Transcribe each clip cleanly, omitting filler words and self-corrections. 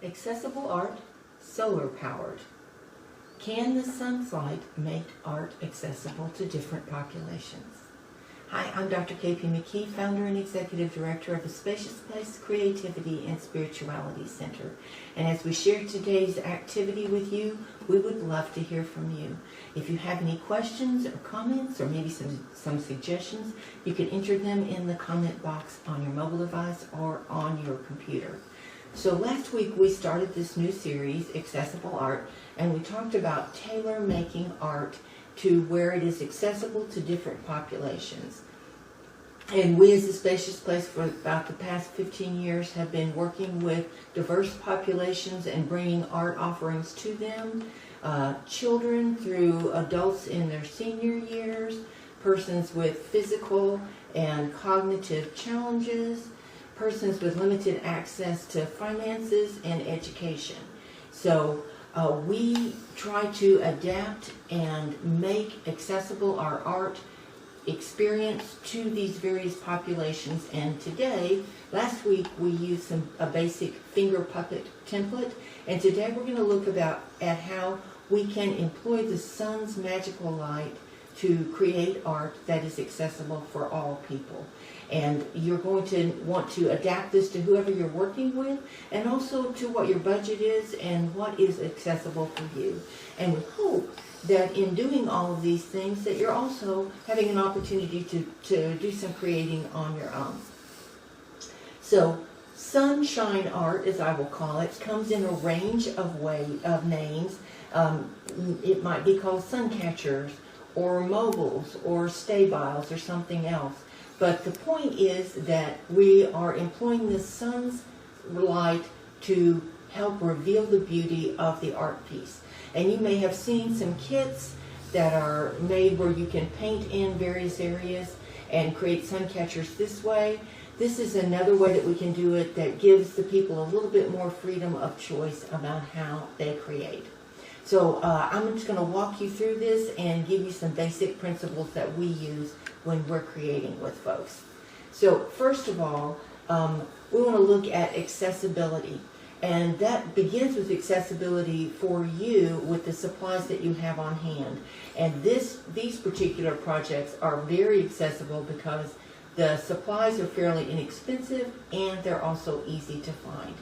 Accessible art, solar powered. Can the sunlight make art accessible to different populations? Hi, I'm Dr. K.P. McKee, founder and executive director of the Spacious Place Creativity and Spirituality Center. And as we share today's activity with you, we would love to hear from you. If you have any questions or comments or maybe some suggestions, you can enter them in the comment box on your mobile device or on your computer. So last week we started this new series, Accessible Art, and we talked about tailor-making art to where it is accessible to different populations. And we as the Spacious Place for about the past 15 years have been working with diverse populations and bringing art offerings to them. Children through adults in their senior years, persons with physical and cognitive challenges, persons with limited access to finances and education. So we try to adapt and make accessible our art experience to these various populations. And today, last week, we used a basic finger puppet template, and today we're going to look at how we can employ the sun's magical light to create art that is accessible for all people. And you're going to want to adapt this to whoever you're working with, and also to what your budget is and what is accessible for you. And we hope that in doing all of these things that you're also having an opportunity to do some creating on your own. So sunshine art, as I will call it, comes in a range of names. It might be called sun catchers or mobiles or stabiles or something else. But the point is that we are employing the sun's light to help reveal the beauty of the art piece. And you may have seen some kits that are made where you can paint in various areas and create sun catchers this way. This is another way that we can do it that gives the people a little bit more freedom of choice about how they create. So I'm just going to walk you through this and give you some basic principles that we use when we're creating with folks. So first of all, we want to look at accessibility. And that begins with accessibility for you with the supplies that you have on hand. And these particular projects are very accessible because the supplies are fairly inexpensive and they're also easy to find.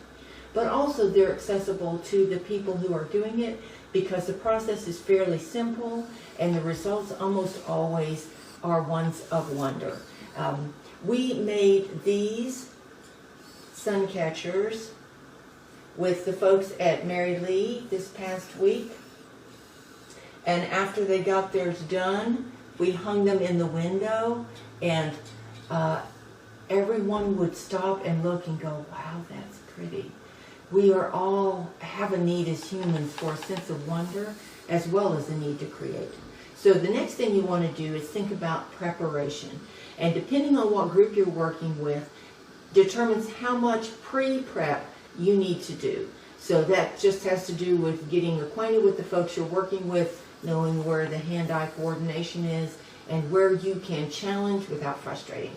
But also they're accessible to the people who are doing it because the process is fairly simple and the results almost always are ones of wonder. We made these sun catchers with the folks at Mary Lee this past week. And after they got theirs done, we hung them in the window, and everyone would stop and look and go, wow, that's pretty. We are all have a need as humans for a sense of wonder as well as a need to create. So the next thing you want to do is think about preparation. And depending on what group you're working with, determines how much pre-prep you need to do. So that just has to do with getting acquainted with the folks you're working with, knowing where the hand-eye coordination is, and where you can challenge without frustrating.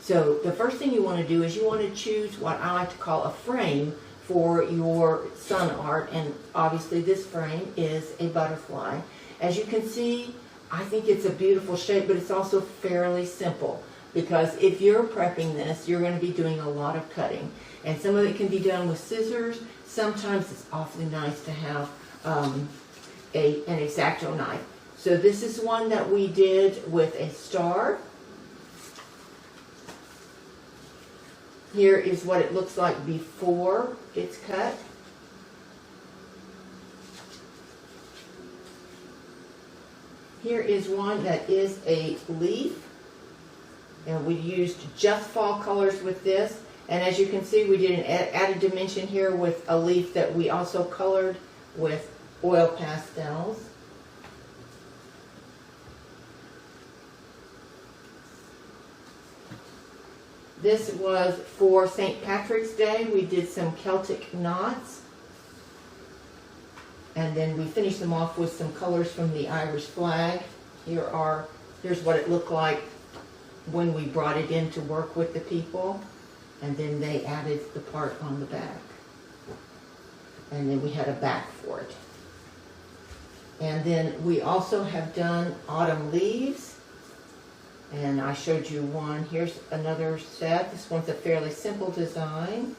So the first thing you want to do is you want to choose what I like to call a frame for your sun art, and obviously this frame is a butterfly. As you can see, I think it's a beautiful shape, but it's also fairly simple because if you're prepping this, you're going to be doing a lot of cutting. And some of it can be done with scissors. Sometimes it's awfully nice to have an X-Acto knife. So this is one that we did with a star. Here is what it looks like before it's cut. Here is one that is a leaf, and we used just fall colors with this. And as you can see, we did an added dimension here with a leaf that we also colored with oil pastels. This was for St. Patrick's Day. We did some Celtic knots. And then we finished them off with some colors from the Irish flag. Here's what it looked like when we brought it in to work with the people. And then they added the part on the back. And then we had a back for it. And then we also have done autumn leaves. And I showed you one. Here's another set. This one's a fairly simple design.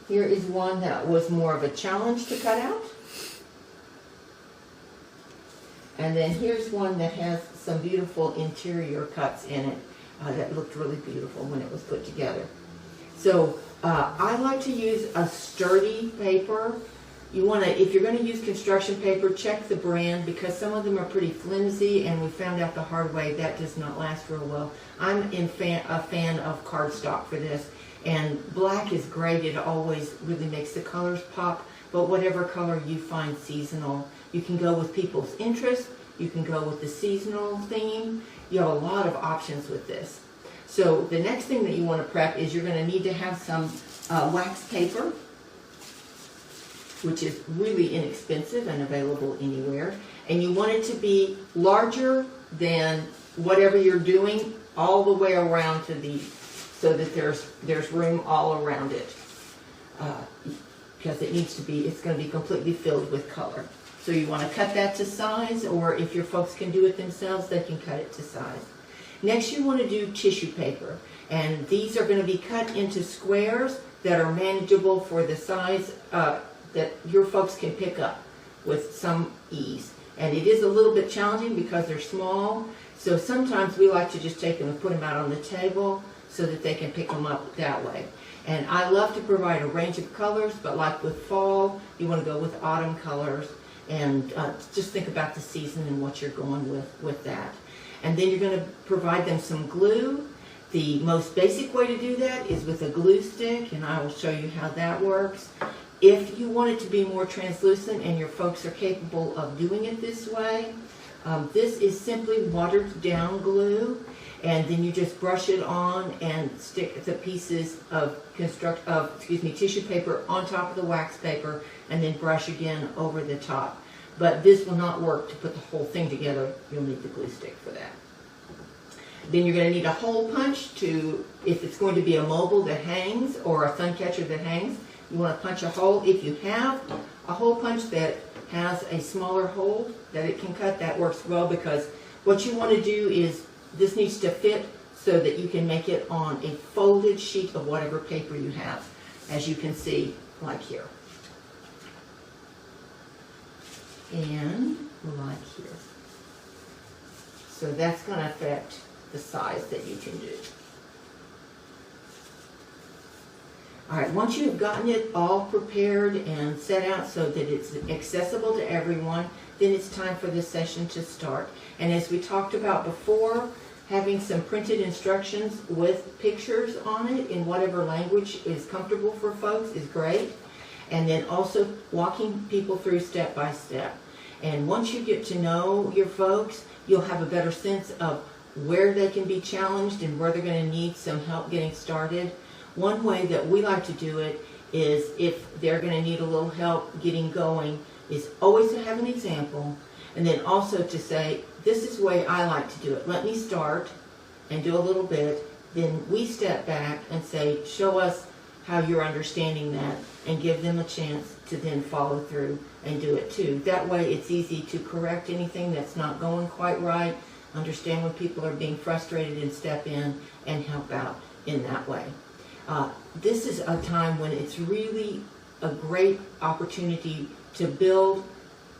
Here is one that was more of a challenge to cut out. And then here's one that has some beautiful interior cuts in it that looked really beautiful when it was put together. So I like to use a sturdy paper. You want to, if you're going to use construction paper, check the brand because some of them are pretty flimsy, and we found out the hard way that does not last real well. I'm a fan of cardstock for this, and black is great. It always really makes the colors pop, but whatever color you find seasonal. You can go with people's interest. You can go with the seasonal theme. You have a lot of options with this. So the next thing that you want to prep is you're going to need to have some wax paper, which is really inexpensive and available anywhere. And you want it to be larger than whatever you're doing all the way around to the, so that there's room all around it. Because it needs to be, it's going to be completely filled with color. So you want to cut that to size, or if your folks can do it themselves, they can cut it to size. Next you want to do tissue paper. And these are going to be cut into squares that are manageable for the size that your folks can pick up with some ease. And it is a little bit challenging because they're small, so sometimes we like to just take them and put them out on the table so that they can pick them up that way. And I love to provide a range of colors, but like with fall, you want to go with autumn colors, and just think about the season and what you're going with that. And then you're going to provide them some glue. The most basic way to do that is with a glue stick, and I will show you how that works. If you want it to be more translucent and your folks are capable of doing it this way, this is simply watered down glue, and then you just brush it on and stick the pieces of tissue paper on top of the wax paper, and then brush again over the top. But this will not work to put the whole thing together. You'll need the glue stick for that. Then you're going to need a hole punch to, if it's going to be a mobile that hangs or a sun catcher that hangs, you want to punch a hole. If you have a hole punch that has a smaller hole that it can cut, that works well, because what you want to do is this needs to fit so that you can make it on a folded sheet of whatever paper you have, as you can see like here. And like here. So that's going to affect the size that you can do. All right, once you have gotten it all prepared and set out so that it's accessible to everyone, then it's time for this session to start. And as we talked about before, having some printed instructions with pictures on it in whatever language is comfortable for folks is great. And then also walking people through step by step. And once you get to know your folks, you'll have a better sense of where they can be challenged and where they're going to need some help getting started. One way that we like to do it is, if they're going to need a little help getting going, is always to have an example, and then also to say, this is the way I like to do it. Let me start and do a little bit, then we step back and say, show us how you're understanding that, and give them a chance to then follow through and do it too. That way it's easy to correct anything that's not going quite right, understand when people are being frustrated, and step in and help out in that way. This is a time when it's really a great opportunity to build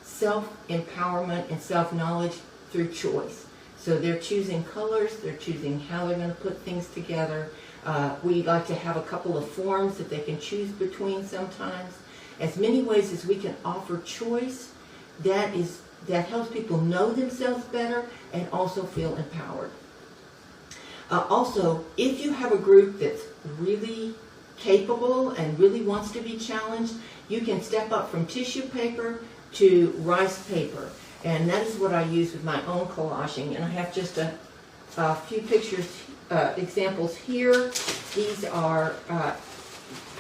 self-empowerment and self-knowledge through choice. So they're choosing colors, they're choosing how they're going to put things together. We like to have a couple of forms that they can choose between sometimes. As many ways as we can offer choice, that helps people know themselves better and also feel empowered. Also, if you have a group that's really capable and really wants to be challenged, you can step up from tissue paper to rice paper. And that is what I use with my own collaging. And I have just a few pictures, examples here. These are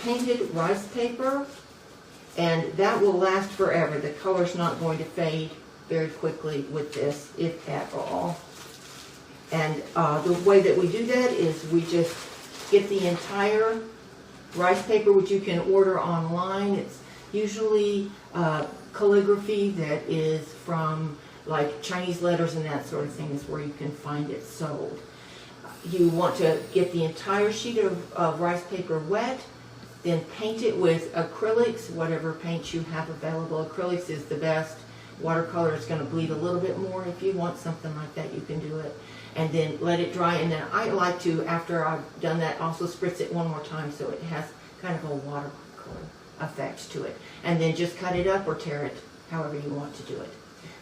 painted rice paper, and that will last forever. The color's not going to fade very quickly with this, if at all. And the way that we do that is we just get the entire rice paper, which you can order online. It's usually calligraphy that is from like Chinese letters and that sort of thing is where you can find it sold. You want to get the entire sheet of rice paper wet, then paint it with acrylics, whatever paint you have available. Acrylics is the best. Watercolor is going to bleed a little bit more. If you want something like that, you can do it. And then let it dry. And then I like to, after I've done that, also spritz it one more time so it has kind of a watercolor effect to it. And then just cut it up or tear it, however you want to do it.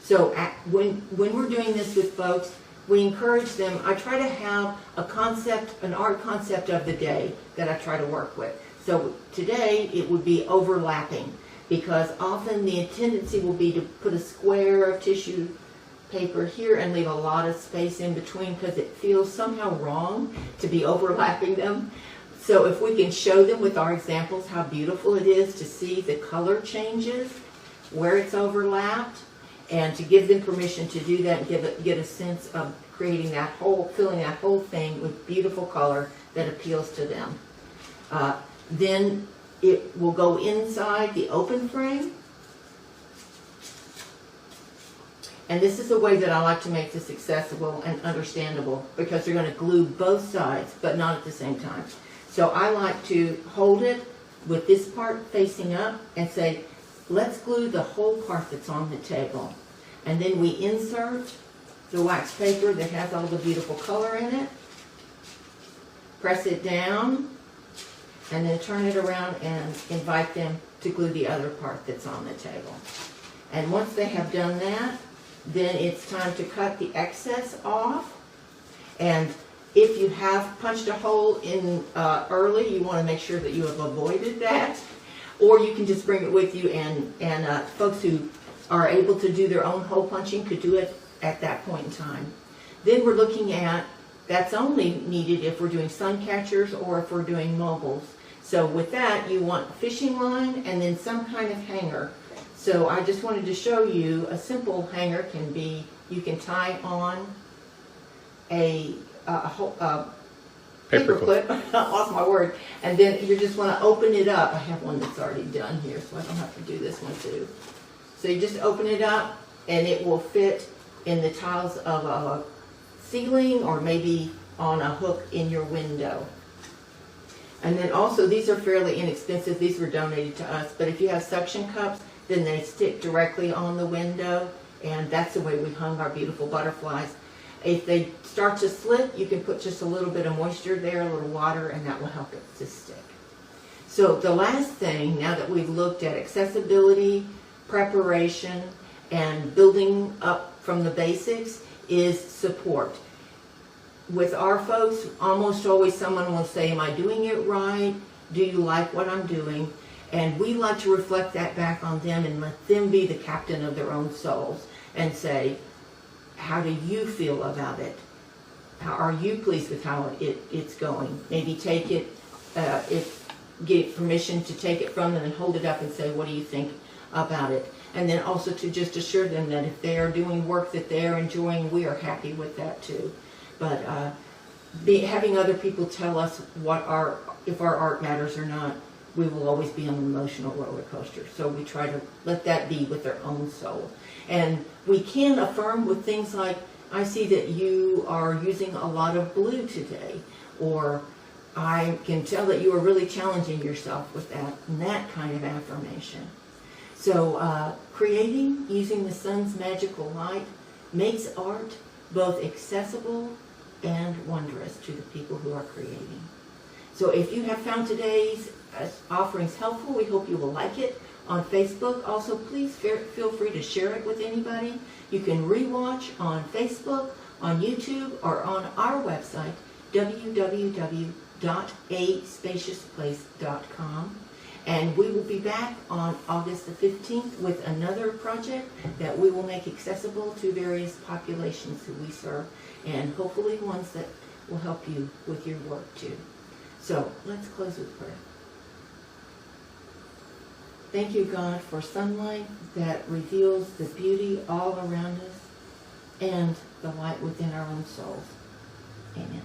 So when we're doing this with folks, we encourage them. I try to have a concept, an art concept of the day that I try to work with. So today it would be overlapping, because often the tendency will be to put a square of tissue paper here and leave a lot of space in between because it feels somehow wrong to be overlapping them. So if we can show them with our examples how beautiful it is to see the color changes where it's overlapped, and to give them permission to do that and get a sense of creating that whole, filling that whole thing with beautiful color that appeals to them. Then it will go inside the open frame. And this is the way that I like to make this accessible and understandable, because they're going to glue both sides, but not at the same time. So I like to hold it with this part facing up and say, let's glue the whole part that's on the table. And then we insert the wax paper that has all the beautiful color in it, press it down, and then turn it around and invite them to glue the other part that's on the table. And once they have done that, then it's time to cut the excess off. And if you have punched a hole in early, you want to make sure that you have avoided that. Or you can just bring it with you, and folks who are able to do their own hole punching could do it at that point in time. Then we're looking at, that's only needed if we're doing sun catchers or if we're doing mobiles. So with that, you want fishing line and then some kind of hanger. So I just wanted to show you a simple hanger can be, you can tie on a paper clip. I lost my word. And then you just want to open it up. I have one that's already done here, so I don't have to do this one too. So you just open it up and it will fit in the tiles of a ceiling or maybe on a hook in your window. And then also, these are fairly inexpensive. These were donated to us. But if you have suction cups, then they stick directly on the window. And that's the way we hung our beautiful butterflies. If they start to slip, you can put just a little bit of moisture there, a little water, and that will help it to stick. So the last thing, now that we've looked at accessibility, preparation, and building up from the basics, is support. With our folks, almost always someone will say, am I doing it right? Do you like what I'm doing? And we like to reflect that back on them and let them be the captain of their own souls and say, how do you feel about it? How are you pleased with how it's going? Maybe take it, get permission to take it from them and hold it up and say, what do you think about it? And then also to just assure them that if they are doing work that they're enjoying, we are happy with that too. But having other people tell us if our art matters or not, we will always be on an emotional roller coaster. So we try to let that be with their own soul. And we can affirm with things like, I see that you are using a lot of blue today, or I can tell that you are really challenging yourself with that, and that kind of affirmation. So creating using the sun's magical light makes art both accessible and wondrous to the people who are creating. So if you have found today's offerings helpful, we hope you will like it on Facebook. Also, please feel free to share it with anybody. You can rewatch on Facebook, on YouTube, or on our website, www.aspaciousplace.com. And we will be back on August the 15th with another project that we will make accessible to various populations who we serve, and hopefully ones that will help you with your work too. So let's close with prayer. Thank you, God, for sunlight that reveals the beauty all around us and the light within our own souls. Amen.